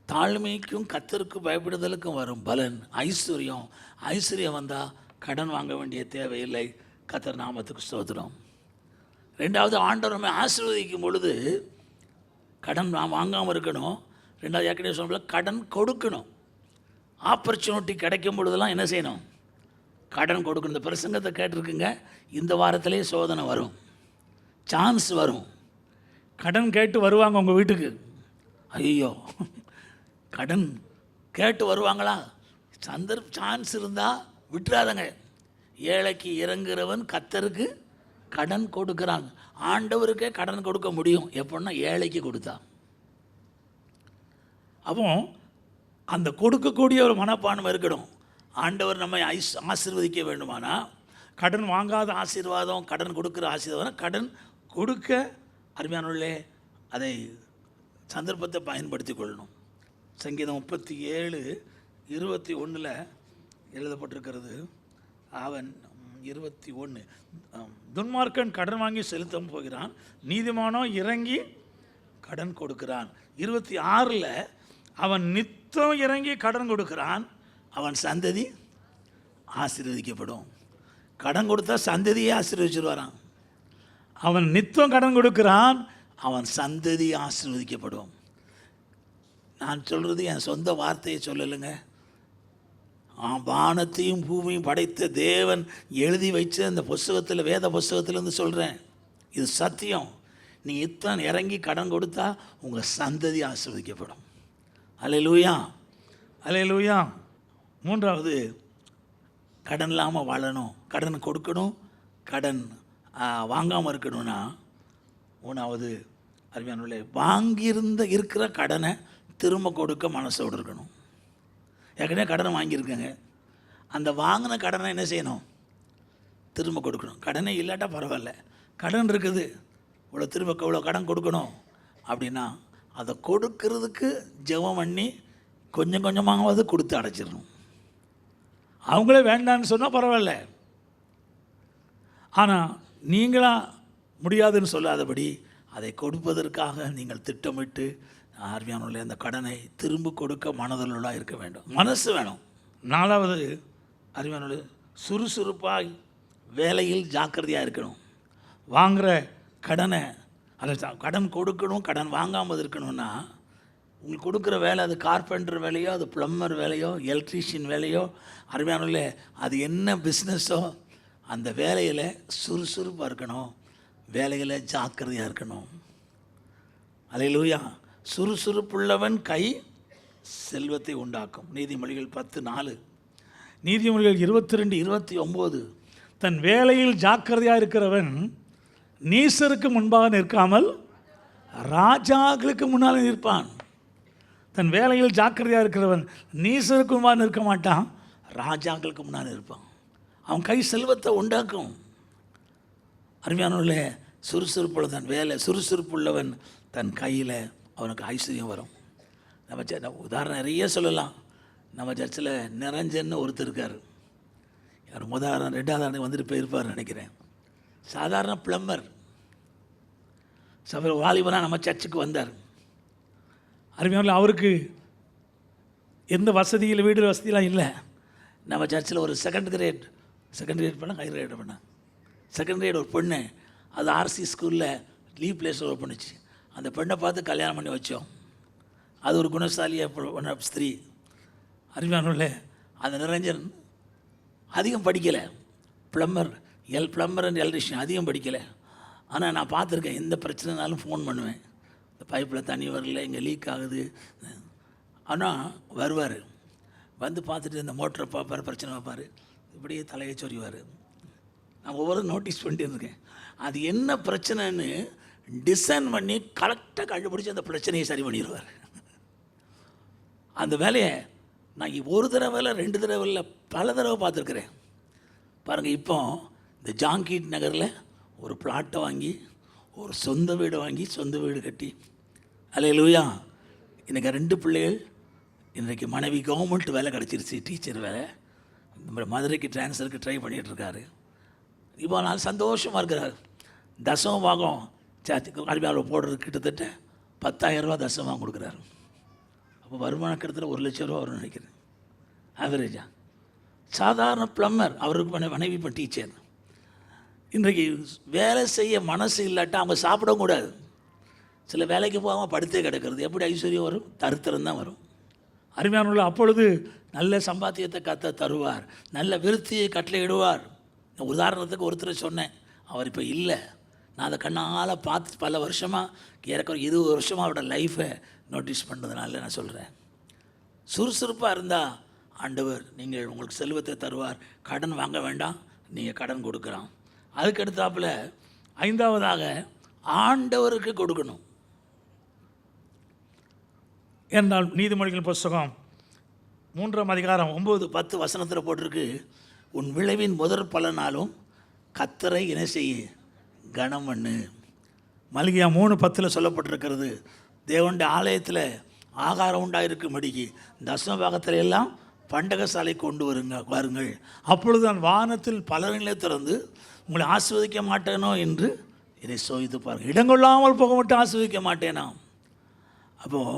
தாழ்மைக்கும் கர்த்தருக்கு பயப்படுதலுக்கும் வரும் பலன் ஐஸ்வர்யம். ஐஸ்வர்யம் வந்தால் கடன் வாங்க வேண்டிய தேவையில்லை. கர்த்தர் நாமத்துக்கு ஸ்தோத்திரம். 2வது, ஆண்டவர் நம்ம ஆசீர்வதிக்கும் பொழுது கடன் நாம் வாங்காமல் இருக்கணும். 2வது, ஏற்கனவே சொன்ன கடன் கொடுக்கணும். ஆப்பர்ச்சுனிட்டி கிடைக்கும் பொழுதெல்லாம் என்ன செய்யணும்? கடன் கொடுக்கணும். இந்த பிரசங்கத்தை கேட்டிருக்குங்க. இந்த வாரத்திலே சோதனை வரும், சான்ஸ் வரும். கடன் கேட்டு வருவாங்க உங்கள் வீட்டுக்கு. ஐயோ, கடன் கேட்டு வருவாங்களா? சான்ஸ் இருந்தால் விட்டுறாதங்க. ஏழைக்கு இறங்குறவன் கர்த்தருக்கு கடன் கொடுக்குறாங்க. ஆண்டவருக்கே கடன் கொடுக்க முடியும் எப்படின்னா ஏழைக்கு கொடுத்தா. அப்போ அந்த கொடுக்கக்கூடிய ஒரு மனப்பான்மை இருக்கணும். ஆண்டவர் நம்மை ஆசீர்வதிக்க வேண்டுமானா, கடன் வாங்காத ஆசீர்வாதம், கடன் கொடுக்குற ஆசீர்வாதம், கடன் கொடுக்க அருமையானவர்களே அதை சந்தர்ப்பத்தை பயன்படுத்தி கொள்ளணும். சங்கீதம் 37:21 எழுதப்பட்டிருக்கிறது. அவன் 21, துன்மார்க்கன் கடன் வாங்கி செலுத்த போகிறான், நீதிமானோ இறங்கி கடன் கொடுக்கிறான். 26 அவன் நித்தம் இறங்கி கடன் கொடுக்கிறான், அவன் சந்ததி ஆசீர்வதிக்கப்படும். கடன் கொடுத்தா சந்ததியே ஆசீர்வதிச்சிருவாரான். அவன் நித்தம் கடன் கொடுக்கிறான், அவன் சந்ததி ஆசீர்வதிக்கப்படும். நான் சொல்கிறது என் சொந்த வார்த்தையை சொல்லலைங்க. வானத்தையும் பூமியும் படைத்த தேவன் எழுதி வச்சு அந்த புஸ்தகத்தில், வேத புஸ்தகத்திலேருந்து சொல்கிறேன். இது சத்தியம். நீ இத்தனை இறங்கி கடன் கொடுத்தா உங்கள் சந்ததி ஆசீர்வதிக்கப்படும். அல்லேலூயா, அல்லேலூயா. 3வது, கடன் இல்லாமல் வாழணும், கடன் கொடுக்கணும், கடன் வாங்காமல் இருக்கணும்னா 3வது அருமையானவர்களே, இருக்கிற கடனை திரும்ப கொடுக்க மனசோடு இருக்கணும். ஏற்கனவே கடனை வாங்கியிருக்கேங்க, அந்த வாங்கின கடனை என்ன செய்யணும்? திரும்ப கொடுக்கணும். கடனே இல்லாட்டா பரவாயில்ல, கடன் இருக்குது, இவ்வளோ கடன் கொடுக்கணும் அப்படின்னா அதை கொடுக்கறதுக்கு ஜெபம் பண்ணி கொஞ்சம் கொஞ்சமாவது கொடுத்து அடைச்சிடணும். அவங்களே வேண்டான்னு சொன்னால் பரவாயில்ல, ஆனால் நீங்களாக முடியாதுன்னு சொல்லாதபடி அதை கொடுப்பதற்காக நீங்கள் திட்டமிட்டு ஆர்வியானுள்ள அந்த கடனை திரும்ப கொடுக்க மனதொல்லாக இருக்க வேண்டும், மனசு வேணும். 4வது அறிவியானுள்ள சுறுசுறுப்பாக வேலையில் ஜாக்கிரதையாக இருக்கணும். வாங்குகிற கடனை அதை கடன் கொடுக்கணும், கடன் வாங்காமல் இருக்கணும்னா உங்களுக்கு கொடுக்குற வேலை, அது கார்பெண்டர் வேலையோ, அது ப்ளம்பர் வேலையோ, எலக்ட்ரீஷியன் வேலையோ, அருமையானவர்கள அது என்ன பிஸ்னஸோ அந்த வேலையில் சுறுசுறுப்பாக இருக்கணும், வேலையில் ஜாக்கிரதையாக இருக்கணும். அல்லேலூயா. சுறுசுறுப்புள்ளவன் கை செல்வத்தை உண்டாக்கும். நீதிமொழிகள் 10:4. நீதிமொழிகள் 22:29. தன் வேலையில் ஜாக்கிரதையாக இருக்கிறவன் நீசருக்கு முன்பாக நிற்காமல் ராஜாக்களுக்கு முன்னால் நிற்பான். தன் வேலையில் ஜாக்கிரதையாக இருக்கிறவன் நீசருக்கு முன்பாக நிற்க மாட்டான், ராஜாக்களுக்கு முன்னால் இருப்பான். அவன் கை செல்வத்தை உண்டாக்கும். அருமையானவர்களே, சுறுசுறுப்புள்ள தன் வேலை, சுறுசுறுப்புள்ளவன் தன் கையில் அவனுக்கு ஐஸ்வர்யம் வரும். நம்ம உதாரணம் நிறைய சொல்லலாம். நம்ம சர்ச்சில் நிரஞ்சன்னு ஒருத்தர் இருக்கார். யார் 2வது வந்துட்டு போயிருப்பார் நினைக்கிறேன். சாதாரண பிளம்பர், சபை வாலிபனாக நம்ம சர்ச்சுக்கு வந்தார். அருமையான அவருக்கு எந்த வசதியில், வீடு வசதியெலாம் இல்லை. நம்ம சர்ச்சில் ஒரு செகண்ட் கிரேட் பண்ண, ஹை கிரேட் பண்ண, செகண்ட் கிரேட் ஒரு பொண்ணு, அது ஆர்சி ஸ்கூலில் லீவ் பிளேஸ் ஓப்பன் பண்ணுச்சு. அந்த பெண்ணை பார்த்து கல்யாணம் பண்ணி வச்சோம். அது ஒரு குணசாலியாக ஸ்திரீ. அறிவானோல்ல, அந்த நிரஞ்சன் அதிகம் படிக்கலை, பிளம்பர் அண்ட் எலக்ட்ரிஷியன் அதிகம் படிக்கலை. ஆனால் நான் பார்த்துருக்கேன், எந்த பிரச்சனைனாலும் ஃபோன் பண்ணுவேன், இந்த பைப்பில் தண்ணி வரல, இங்கே லீக் ஆகுது. ஆனால் வருவார், வந்து பார்த்துட்டு இந்த மோட்டரை பார்ப்பார், பிரச்சனை பார்ப்பார், இப்படியே தலையை சொறிவார். நான் ஒவ்வொரு நோட்டீஸ் பண்ணிட்டு இருக்கேன். அது என்ன பிரச்சனைன்னு டிசைன் பண்ணி கரெக்டாக கண்டுபிடிச்சி அந்த பிரச்சனையை சரி பண்ணிடுவார். அந்த வேலையை நான் ஒரு தடவை இல்லை, 2 தடவை இல்லை, பல தடவை பார்த்துருக்குறேன். பாருங்கள், இப்போ இந்த ஜாங்கீட் நகரில் ஒரு பிளாட்டை வாங்கி, ஒரு சொந்த வீடு கட்டி, அல்லேலூயா, எனக்கு 2 பிள்ளைகள். இன்றைக்கு மனைவி கவர்மெண்ட் வேலை கிடச்சிருச்சு, டீச்சர் வேலை. நம்ம மதுரைக்கு ட்ரான்ஸ்ஃபருக்கு ட்ரை பண்ணிகிட்ருக்காரு. இப்போ நாள் சந்தோஷமாக இருக்கிறார். தசம பாகம் அருமையாவில் போடுறது கிட்டத்தட்ட 10,000 ரூபா தசமாக கொடுக்குறாரு. அப்போ வருமானம் கிட்டத்தட்ட 1 லட்சம் ரூபா வரும்னு நினைக்கிறேன் ஆவரேஜாக. சாதாரண பிளம்பர், அவருக்கு மனைவி இப்போ டீச்சர். இன்றைக்கு வேலை செய்ய மனசு இல்லாட்டா அவங்க சாப்பிடவும் கூடாது. சில வேலைக்கு போகாமல் படுத்தே கிடக்கிறது. எப்படி ஐஸ்வர்யம் வரும்? தரித்திரம் தான் வரும். அருமையானவர்கள், அப்பொழுது நல்ல சம்பாத்தியத்தை கத்த தருவார், நல்ல விருத்தியை கட்டளையிடுவார். உதாரணத்துக்கு ஒருத்தர் சொன்னேன், அவர் இப்போ இல்லை. நான் அதை கண்ணால் பார்த்து பல வருஷமாக, ஏறக்குறைய 20 வருஷமாக அவரோட லைஃப்பை நோட்டீஸ் பண்ணுறதுனால நான் சொல்கிறேன். சுறுசுறுப்பாக இருந்தால் ஆண்டவர் நீங்கள் உங்களுக்கு செல்வத்தை தருவார். கடன் வாங்க வேண்டாம், நீங்கள் கடன் கொடுக்கலாம். அதுக்கடுத்தாப்பில் 5வதாக ஆண்டவருக்கு கொடுக்கணும். என்றால் நீதிமொழிகள் புஸ்தகம் 3ஆம் அதிகாரம் 9-10 வசனத்தில் போட்டிருக்கு, உன் விளைவின் முதற் பலனாலும் கத்தரை என்ன செய்ய கனம் பண்ணு. மல்கியா 3:10 சொல்லப்பட்டிருக்கிறது, தேவனுடைய ஆலயத்தில் ஆகாரம் உண்டாயிருக்கும்படிக்கு தசம பாகத்தில் எல்லாம் பண்டகசாலை கொண்டு வாருங்கள், அப்பொழுது நான் வானத்தில் பலரிலே திறந்து உங்களை ஆஸ்வதிக்க மாட்டேனோ என்று இதை சோதித்து பாருங்கள். இடங்கொள்ளாமல் போக மட்டும் ஆஸ்வதிக்க மாட்டேனா. அப்போது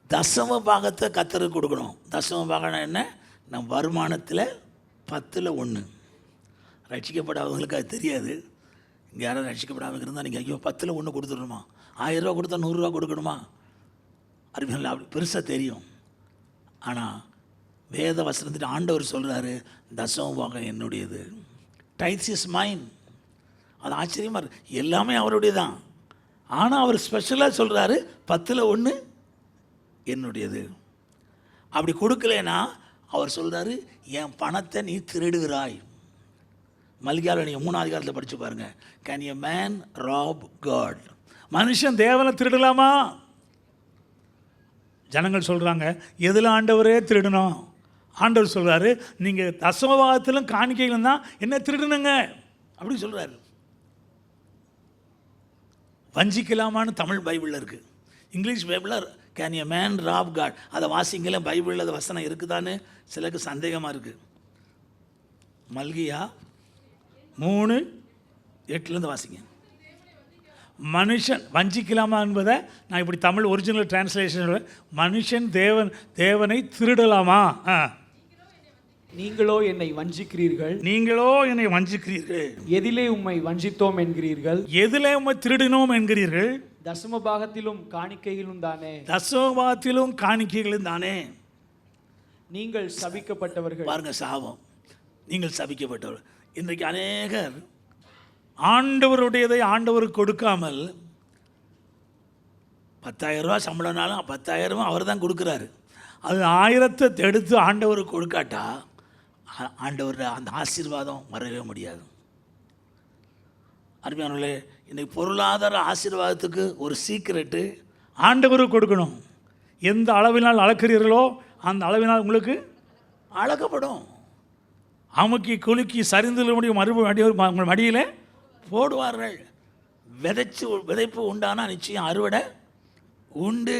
தசம பாகத்தை கத்தருக்கு கொடுக்கணும். தசம பாகம் என்ன? நம் வருமானத்தில் 10% ரட்சிக்கப்படாதவங்களுக்கு அது தெரியாது. இங்கே யாரும் ரட்சிக்கப்படாமல் இருந்தால் நீங்கள் ஐயோ 10% கொடுத்துடணுமா, 1000 ரூபா கொடுத்தா 100 ரூபா கொடுக்கணுமா, அறிவியல் அப்படி பெருசாக தெரியும். ஆனால் வேத வசனத்தின் ஆண்டவர் சொல்கிறாரு, தசம பாகம் என்னுடையது, டைத்ஸ் இஸ் மைன். அது ஆச்சரியமாக இருக்குது, எல்லாமே அவருடைய தான். ஆனால் அவர் ஸ்பெஷலாக சொல்கிறாரு 10% என்னுடையது. அப்படி கொடுக்கலனா அவர் சொல்கிறாரு, என் பணத்தை நீ திருடுகிறாய். மல்கியாவில் நீங்கள் 3ஆம் அதிகாரத்தில் படித்து பாருங்கள். Can a man rob God? மனுஷன் தேவனை திருடலாமா? ஜனங்கள் சொல்கிறாங்க, எதில் ஆண்டவரே திருடணும்? ஆண்டவர் சொல்கிறாரு, நீங்கள் தசமபாகத்திலும் காணிக்கையிலும் தான் என்ன திருடணுங்க அப்படின்னு சொல்கிறாரு. வஞ்சிக்கலாமான்னு தமிழ் பைபிளில் இருக்குது. இங்கிலீஷ் பைபிளில் can a man rob God, அதை வாசிங்கள பைபிளில் அது வசனம் இருக்குதான்னு சிலருக்கு சந்தேகமாக இருக்குது. மல்கியா 3:8 வாசிங்க. மனுஷன் வஞ்சிக்கலாமா என்பதை நான் இப்படி தமிழ் ஒரிஜினல் டிரான்ஸ்லேஷன், மனுஷன் தேவனை திருடலாமா? நீங்களோ என்னை வஞ்சிக்கிறீர்கள், நீங்களோ என்னை வஞ்சிக்கிறீர்கள். எதிலே உம்மை வஞ்சித்தோம் என்கிறீர்கள், எதிலே உம்மை திருடினோம் என்கிறீர்கள். தசம பாகத்திலும் காணிக்கையிலும் தானே, தசம பாகத்திலும் காணிக்கைகளும் தானே. நீங்கள் சபிக்கப்பட்டவர்கள். பாருங்க, சாபம், நீங்கள் சபிக்கப்பட்டவர்கள். இன்றைக்கு அநேகர் ஆண்டவருடையதை ஆண்டவருக்கு கொடுக்காமல் 10,000 ரூபா சம்பளம்னாலும் 10,000 அவர் தான் கொடுக்குறாரு. அது 1000 எடுத்து ஆண்டவருக்கு கொடுக்காட்டா ஆண்டவர் அந்த ஆசீர்வாதம் வரவே முடியாது. அருமையானவர்களே, இன்றைக்கி பொருளாதார ஆசீர்வாதத்துக்கு ஒரு சீக்ரெட்டு ஆண்டவருக்கு கொடுக்கணும். எந்த அளவினால் அளக்கிறீர்களோ அந்த அளவினால் உங்களுக்கு அளக்கப்படும். அமுக்கி குலுக்கி சரிந்து முடியும் உங்கள் மடியில் போடுவார்கள். விதைப்பு உண்டானா நிச்சயம் அறுவடை உண்டு.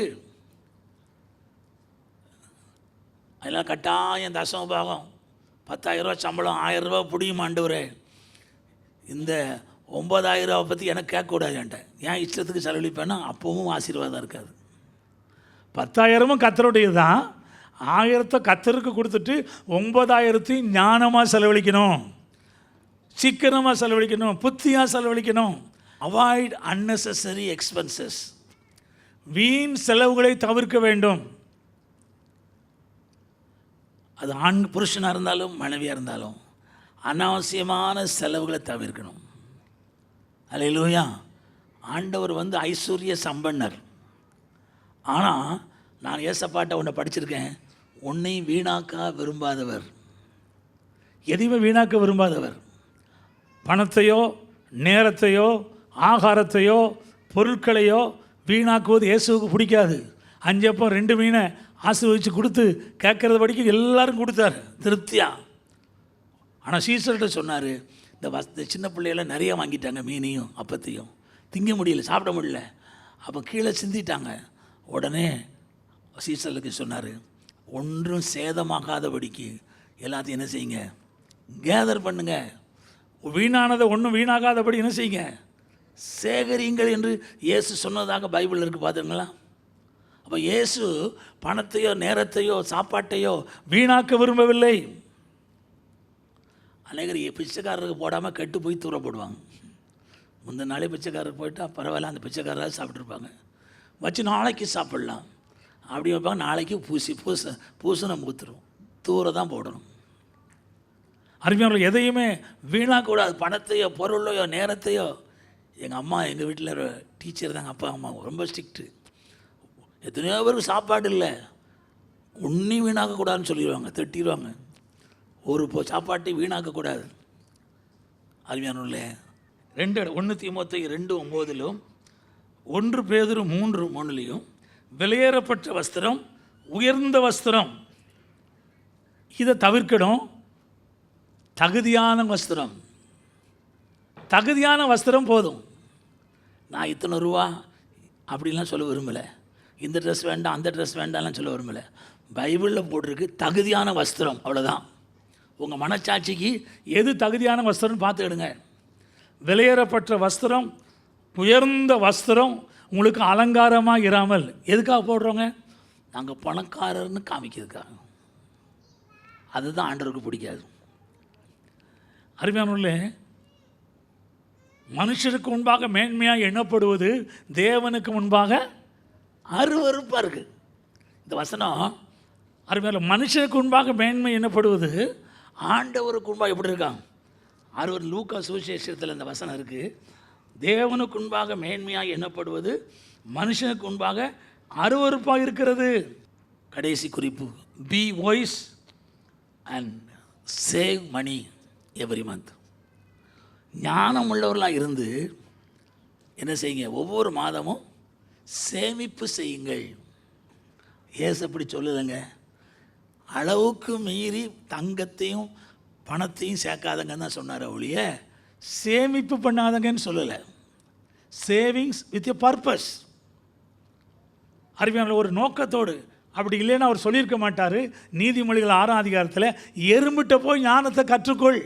அதெல்லாம் கட்டாயம் தசம பாகம் 10,000 ரூபா சம்பளம் 1000 ரூபா பிடியும் ஆண்டவரே. இந்த 9,000 ரூபா பற்றி எனக்கு கேட்கக்கூடாது. என்கிட்ட ஏன் இஷ்டத்துக்கு செலவழிப்பேன்னா அப்பவும் ஆசீர்வாதம் இருக்காது. 10,000 கத்தருடையது தான். 1000 கத்தருக்கு கொடுத்துட்டு 9,000 ஞானமாக செலவழிக்கணும், சீக்கிரமாக செலவழிக்கணும், புத்தியாக செலவழிக்கணும். Avoid unnecessary expenses. வீண் செலவுகளை தவிர்க்க வேண்டும். அது ஆண் புருஷனாக இருந்தாலும் மனைவியாக இருந்தாலும் அனாவசியமான செலவுகளை தவிர்க்கணும். அல்லேலூயா. ஆண்டவர் ஐஸ்வர்ய சம்பன்னர். ஆனால் நான் ஏசப்பாட்ட ஒன்றை படிச்சிருக்கேன், உன்னை வீணாக்க விரும்பாதவர். எதையுமே வீணாக்க விரும்பாதவர். பணத்தையோ நேரத்தையோ ஆகாரத்தையோ பொருட்களையோ வீணாக்குவது இயேசுவுக்கு பிடிக்காது. 5 அப்பம் 2 மீனை ஆசீர்வதித்து கொடுத்து கேட்குறது படிக்க எல்லாரும் கொடுத்தாரு திருப்தியாக. ஆனால் சீசர்கிட்ட சொன்னார், இந்த சின்ன பிள்ளையெல்லாம் நிறைய வாங்கிட்டாங்க, மீனையும் அப்பத்தையும் திங்க முடியல, சாப்பிட முடியல. அப்போ கீழே சிந்திட்டாங்க. உடனே சீசர்களுக்கு சொன்னார், ஒன்றும் சேதமாகாதபடிக்கு எல்லாத்தையும் என்ன செய்யுங்க, கேதர் பண்ணுங்க. வீணானதை ஒன்றும் வீணாகாதபடி என்ன செய்யுங்க, சேகரியுங்கள் என்று இயேசு சொன்னதாக பைபிளில் இருக்குது. பார்த்துங்களா? அப்போ இயேசு பணத்தையோ நேரத்தையோ சாப்பாட்டையோ வீணாக்க விரும்பவில்லை. அநேகர் பிச்சைக்காரருக்கு போடாமல் கெட்டு போய் தூர போடுவாங்க. முந்தின நாளே பிச்சைக்காரருக்கு போயிட்டால் பரவாயில்ல, அந்த பிச்சைக்காரராக சாப்பிட்ருப்பாங்க, வச்சு நாளைக்கு சாப்பிட்லாம் அப்படி வைப்பாங்க. நாளைக்கு பூசணம் ஊற்றுரும், தூர தான் போடணும். அருமையானவர்கள், எதையுமே வீணாக்கூடாது. பணத்தையோ பொருளையோ நேரத்தையோ. எங்கள் அம்மா, எங்கள் வீட்டில் ஒரு டீச்சர் தாங்க, அப்பா அம்மா ரொம்ப ஸ்ட்ரிக்ட்டு. எத்தனையோ பேருக்கு சாப்பாடு இல்லை, ஒன்றையும் வீணாக்கக்கூடாதுன்னு சொல்லிடுவாங்க, திட்டிடுவாங்க. ஒரு சாப்பாட்டை வீணாக்கக்கூடாது. அருமையானவர்களே, 1 தீமோத்தேயு 2:9 1 பேதுரு 3:3 வெளியேறப்பட்ட வஸ்திரம், உயர்ந்த வஸ்திரம். இதை தவிர்க்கணும். தகுதியான வஸ்திரம். தகுதியான வஸ்திரம் போதும். நான் இத்தனை ரூபா அப்படிலாம் சொல்ல விரும்பலை. இந்த ட்ரெஸ் வேண்டாம், அந்த ட்ரெஸ் வேண்டாம்லாம் சொல்ல விரும்பலை. பைபிளில் போட்டிருக்கு தகுதியான வஸ்திரம், அவ்வளோதான். உங்கள் மனச்சாட்சிக்கு எது தகுதியான வஸ்திரம்னு பார்த்துக்கிடுங்க. வெளியேறப்பட்ட வஸ்திரம், உயர்ந்த வஸ்திரம் உங்களுக்கு அலங்காரமாக இராமல் எதுக்காக போடுறோங்க? நாங்கள் பணக்காரர்னு காமிக்கிறதுக்காக. அதுதான் ஆண்டவருக்கு பிடிக்காது. அருமையானவர்களே, மனுஷருக்கு முன்பாக மேன்மையாக எண்ணப்படுவது தேவனுக்கு முன்பாக அருவருப்பாக இருக்குது. இந்த வசனம் அருமையான, மனுஷனுக்கு முன்பாக மேன்மை எண்ணப்படுவது ஆண்டவருக்கு முன்பாக எப்படி இருக்காங்க? அறுவர் லூக்கா சுவிசேஷத்தில் இந்த வசனம் இருக்குது. தேவனுக்கு முன்பாக மேன்மையாக எண்ணப்படுவது மனுஷனுக்கு முன்பாக அருவருப்பாக இருக்கிறது. கடைசி குறிப்பு, be wise and save money every month. ஞானம் உள்ளவர்களாக இருந்து என்ன செய்யுங்க? ஒவ்வொரு மாதமும் சேமிப்பு செய்யுங்கள். ஏசு அப்படி சொல்லுதுங்க. அளவுக்கு மீறி தங்கத்தையும் பணத்தையும் சேர்க்காதங்கன்னு தான் சொன்னார் ஒழிய சேமிப்பு பண்ணாதங்கன்னு சொல்லலை. Savings with a purpose. அறிவியல் ஒரு நோக்கத்தோடு. அப்படி இல்லைன்னா அவர் சொல்லியிருக்க மாட்டார். நீதிமொழிகள் 6ஆம் அதிகாரத்தில் எறும்பிட்ட போய் ஞானத்தை கற்றுக்கொள்.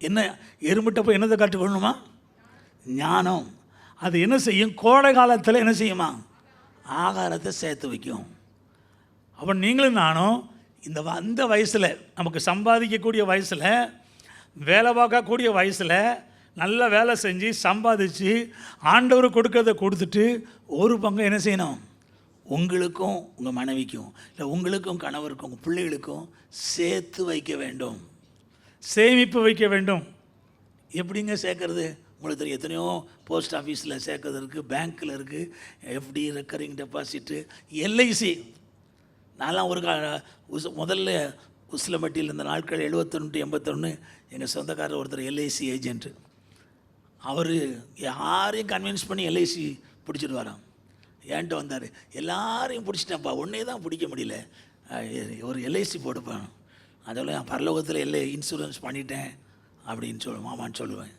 என்ன எறும்பிட்ட போய் என்னத்தை கற்றுக்கொள்ளணுமா? ஞானம். அது என்ன செய்யும்? கோடை காலத்தில் என்ன செய்யுமா? ஆகாரத்தை சேர்த்து வைக்கும். அப்போ நீங்களும் நானும் அந்த வயசில், நமக்கு சம்பாதிக்கக்கூடிய வயசில், வேலை பார்க்கக்கூடிய வயசில் நல்ல வேலை செஞ்சு சம்பாதிச்சு ஆண்டவர் கொடுக்கறத கொடுத்துட்டு ஒரு பங்கு என்ன செய்யணும்? உங்களுக்கும் உங்கள் மனைவிக்கும், இல்லை உங்களுக்கும் கணவருக்கும் உங்கள் பிள்ளைகளுக்கும் சேர்த்து வைக்க வேண்டும். சேமிப்பு வைக்க வேண்டும். எப்படிங்க சேர்க்கறது? உங்களுக்கு தெரியும். எத்தனையோ போஸ்ட் ஆஃபீஸில் சேர்க்கறது இருக்குது, பேங்க்கில் இருக்குது, எஃப்டி, ரெக்கரிங் டெபாசிட்டு, எல்ஐசி. நான்லாம் ஒரு முதல்ல உசிலம்பட்டியில் இந்த நாட்கள் 71 81 எங்கள் சொந்தக்காரர் ஒருத்தர் எல்ஐசி ஏஜென்ட்டு. அவர் யாரையும் கன்வின்ஸ் பண்ணி எல்ஐசி பிடிச்சிட்டு வரான். ஏன்ட்டு வந்தார். எல்லாரையும் பிடிச்சிட்டேன்ப்பா, ஒன்றே தான் பிடிக்க முடியல, ஒரு எல்ஐசி போட்டுப்பான். அதோட நான் பரலோகத்தில் இன்சூரன்ஸ் பண்ணிட்டேன் அப்படின்னு மாமான்னு சொல்லுவேன்.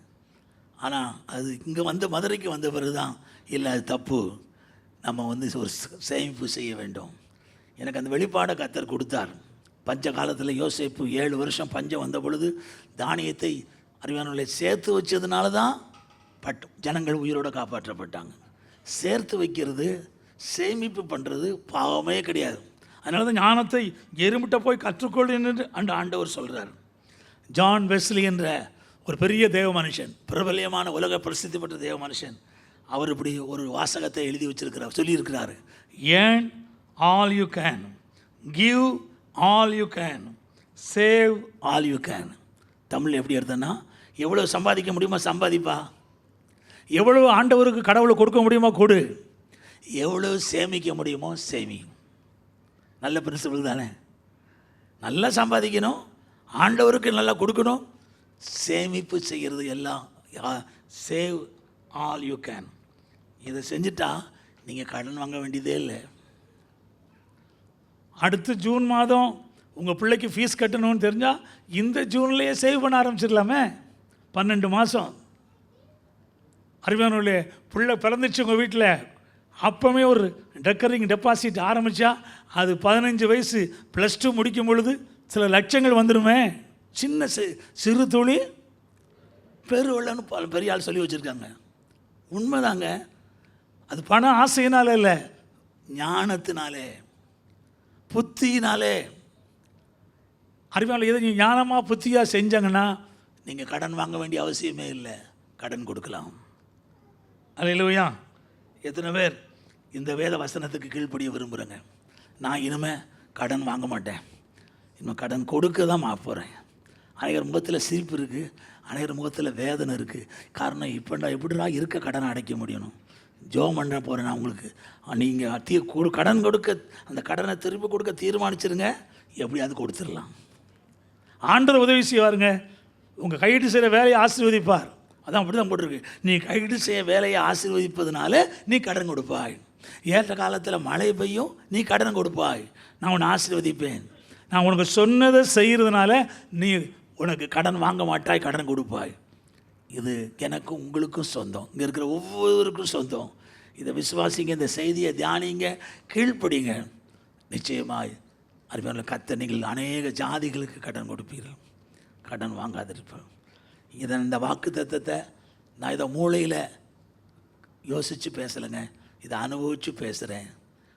ஆனால் அது இங்கே மதுரைக்கு வந்த பிறகு தான், இல்லை அது தப்பு, நம்ம ஒரு சேமிப்பு செய்ய வேண்டும். எனக்கு அந்த வெளிப்பாடை கர்த்தர் கொடுத்தார். பஞ்ச காலத்தில் யோசேப்பு 7 வருஷம் பஞ்சம் வந்த பொழுது தானியத்தை அறிவானவர்களை சேர்த்து வச்சதுனால தான் ஜனங்கள் உயிரோடு காப்பாற்றப்பட்டாங்க. சேர்த்து வைக்கிறது, சேமிப்பு பண்ணுறது பாவமே கிடையாது. அதனால தான் ஞானத்தை எறும்பிட்ட போய் கற்றுக்கொள் என்று ஆண்டவர் சொல்கிறார். ஜான் வெஸ்லி என்ற ஒரு பெரிய தேவ மனுஷன், பிரபல்யமான உலக பிரசித்தி பெற்ற தேவ மனுஷன், அவர் இப்படி ஒரு வாசகத்தை எழுதி வச்சிருக்கிறார், சொல்லியிருக்கிறார். ஏன் all you can, give all you can, save all you can. Tamil எப்படி எடுத்தேன்னா, எவ்வளோ சம்பாதிக்க முடியுமோ சம்பாதிப்பா, எவ்வளோ ஆண்டவருக்கு கடவுளை கொடுக்க முடியுமோ கொடு, எவ்வளோ சேமிக்க முடியுமோ சேமி. நல்ல பிரின்சிபல் தானே. நல்லா சம்பாதிக்கணும், ஆண்டவருக்கு நல்லா கொடுக்கணும், சேமிப்பு செய்கிறது எல்லாம். Save all you can. இதை செஞ்சுட்டா நீங்கள் கடன் வாங்க வேண்டியதே இல்லை. அடுத்து ஜூன் மாதம் உங்கள் பிள்ளைக்கு ஃபீஸ் கட்டணும்னு தெரிஞ்சால் இந்த ஜூன்லேயே சேவ் பண்ண ஆரம்பிச்சிடலாமே. 12 மாதம். அறிவானவர்களே, பிள்ளை பிறந்துச்சு உங்கள் வீட்டில், அப்போவே ஒரு ரெக்கரிங் டெபாசிட் ஆரம்பித்தா அது 15 வயசு +2 முடிக்கும் பொழுது சில லட்சங்கள் வந்துடுமே. சின்ன சிறு துளி பெருவெள்ளன்னு பெரிய ஆள் சொல்லி வச்சுருக்காங்க. உண்மைதாங்க. அது பண ஆசையினால இல்லை, ஞானத்தினாலே, புத்தியினாலே. அறிவாளி எதை நீங்கள் ஞானமாக புத்தியாக செஞ்சாங்கன்னா நீங்கள் கடன் வாங்க வேண்டிய அவசியமே இல்லை, கடன் கொடுக்கலாம். அல்லேலூயா. எத்தனை பேர் இந்த வேத வசனத்துக்கு கீழ்ப்படிய விரும்புகிறேங்க? நான் இனிமேல் கடன் வாங்க மாட்டேன், இனிமேல் கடன் கொடுக்க தான் போகிறேன். அனைவர் முகத்தில் சிரிப்பு இருக்குது, அனைவர் முகத்தில் வேதனை இருக்குது. காரணம், இப்போ நான் எப்படிடா இருக்க கடனை அடைக்க முடியணும்? ஜோம் பண்ண போகிறேன் நான் உங்களுக்கு. நீங்கள் கடன் கொடுக்க, அந்த கடனை திருப்பி கொடுக்க தீர்மானிச்சிருங்க, எப்படியாவது கொடுத்துடலாம். ஆண்டவர் உதவி செய்வாருங்க. உங்கள் கையிட்டு செய்கிற வேலையை ஆசீர்வதிப்பார். அதான் அப்படி தான் போட்டிருக்கு. நீ கையிட்டு செய்ய வேலையை ஆசீர்வதிப்பதுனால நீ கடன் கொடுப்பாய். ஏற்ற காலத்தில் மழை பெய்யும், நீ கடன் கொடுப்பாய், நான் உன்னை ஆசீர்வதிப்பேன். நான் உனக்கு சொன்னதை செய்கிறதுனால நீ உனக்கு கடன் வாங்க மாட்டாய், கடன் கொடுப்பாய். இது எனக்கும் உங்களுக்கும் சொந்தம், இங்கே இருக்கிற ஒவ்வொருவருக்கும் சொந்தம். இதை விசுவாசிங்க, இந்த செய்தியை தியானிங்க, கீழ்ப்படிங்க. நிச்சயமாய் அருமையான கர்த்தர், நீங்கள் அநேக ஜாதிகளுக்கு கடன் கொடுப்பீர்கள், கடன் வாங்காதிருப்பேன். இந்த வாக்கு தத்தத்தை நான் இதை மூளையில் யோசித்து பேசலைங்க, இதை அனுபவித்து பேசுகிறேன்,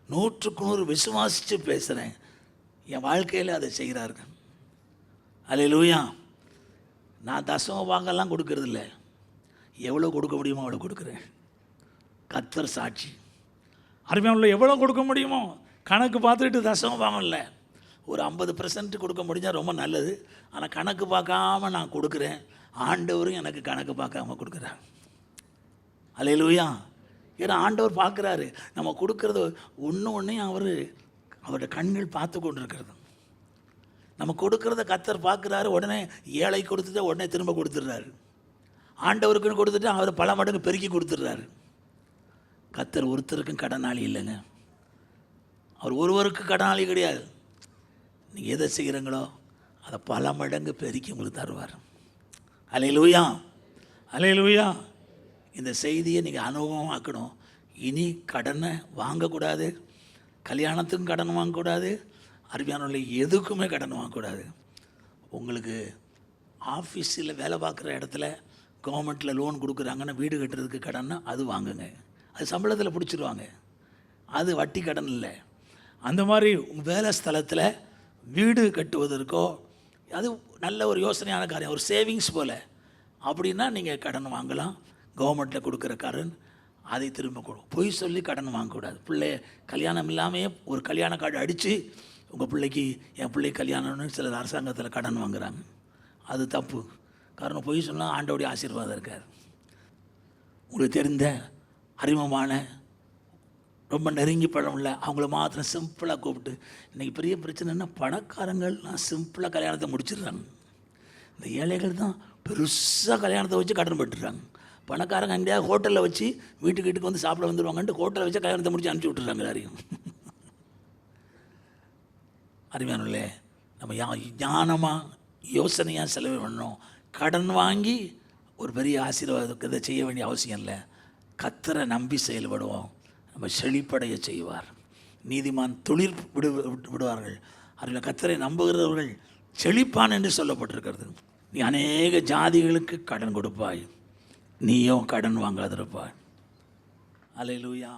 100க்கு 100 விசுவாசித்து பேசுகிறேன். என் வாழ்க்கையில் அதை செய்கிறார்கள். அல்லேலூயா. நான் தசம பாகம்லாம் கொடுக்கறதில்ல, எவ்வளோ கொடுக்க முடியுமோ அவ்வளோ கொடுக்குறேன். கர்த்தர் சாட்சி. அருமையான எவ்வளோ கொடுக்க முடியுமோ கணக்கு பார்த்துட்டு தசம பாகம் இல்லை, ஒரு 50% கொடுக்க முடிஞ்சால் ரொம்ப நல்லது. ஆனால் கணக்கு பார்க்காம நான் கொடுக்குறேன். ஆண்டவரும் எனக்கு கணக்கு பார்க்காம கொடுக்குறார். அல்லேலூயா. ஏன்னா ஆண்டவர் பார்க்குறாரு, நம்ம கொடுக்குறது ஒன்றையும் அவருடைய கண்கள் பார்த்து கொண்டு இருக்கிறது. நம்ம கொடுக்குறத கர்த்தர் பார்க்குறாரு. உடனே ஏழை கொடுத்துட்டு உடனே திரும்ப கொடுத்துட்றாரு. ஆண்டவருக்குன்னு கொடுத்துட்டு அவர் பல மடங்கு பெருக்கி கொடுத்துட்றாரு. கர்த்தர் ஒருத்தருக்கும் கடனாளி இல்லைங்க, அவர் ஒருவருக்கு கடனாளி கிடையாது. நீங்கள் எதை செய்கிறீங்களோ அதை பல மடங்கு பெருக்கி உங்களுக்கு தருவார். அல்லேலூயா, அல்லேலூயா. இந்த செய்தியை நீங்கள் அனுபவமாக்கணும். இனி கடனை வாங்கக்கூடாது, கல்யாணத்துக்கும் கடன் வாங்கக்கூடாது, அருமையான எதுக்குமே கடன் வாங்கக்கூடாது. உங்களுக்கு ஆஃபீஸில் வேலை பார்க்குற இடத்துல கவர்மெண்ட்டில் லோன் கொடுக்குறாங்கன்னா வீடு கட்டுறதுக்கு கடன்னா அது வாங்குங்க, அது சம்பளத்தில் பிடிச்சிருவாங்க, அது வட்டி கடன் இல்லை. அந்த மாதிரி உங்கள் வேலை ஸ்தலத்தில் வீடு கட்டுவதற்கோ அது நல்ல ஒரு யோசனையான காரியம், ஒரு சேவிங்ஸ் போல். அப்படின்னா நீங்கள் கடன் வாங்கலாம். கவர்மெண்ட்டில் கொடுக்குற கடன் அதை திரும்ப கொடுக்கும். பொய் சொல்லி கடன் வாங்கக்கூடாது. கல்யாணம் இல்லாமையே ஒரு கல்யாண கார்டு அடித்து உங்கள் பிள்ளைக்கு, என் பிள்ளைக்கு கல்யாணம்னு சிலர் அரசாங்கத்தில் கடன் வாங்குகிறாங்க. அது தப்பு. காரணம் பொய் சொன்னால் ஆண்டோடைய ஆசீர்வாதம் இருக்கார். உங்களுக்கு தெரிந்த அறிமுகமான ரொம்ப நெருங்கி பழம் இல்லை அவங்கள மாத்திரம் சிம்பிளாக கூப்பிட்டு, இன்றைக்கி பெரிய பிரச்சனைன்னா பணக்காரங்கள்லாம் சிம்பிளாக கல்யாணத்தை முடிச்சிடுறாங்க. இந்த ஏழைகள் தான் பெருசாக கல்யாணத்தை வச்சு கடன் பெற்றுறாங்க. பணக்காரங்க எங்கேயாவது ஹோட்டலில் வச்சு வீட்டுக்கு வந்து சாப்பிட வந்துடுவாங்கன்ட்டு ஹோட்டலில் வச்சு கல்யாணத்தை முடிச்சு அனுப்பிச்சி விட்டுறாங்க எல்லாரையும். அறிவியானுள்ளே, நம்ம ஞானமாக யோசனையாக செலவு பண்ணணும். கடன் வாங்கி ஒரு பெரிய ஆசீர்வாதத்தை இதை செய்ய வேண்டிய அவசியம் இல்லை. கர்த்தரை நம்பி செயல்படுவோம், நம்ம செழிப்படைய செய்வார். நீதிமான் துளிர் விடுவார்கள். அதில் கர்த்தரை நம்புகிறவர்கள் செழிப்பான் என்று சொல்லப்பட்டிருக்கிறது. நீ அநேக ஜாதிகளுக்கு கடன் கொடுப்பாய், நீயும் கடன் வாங்காதிருப்பாய். அல்லேலூயா.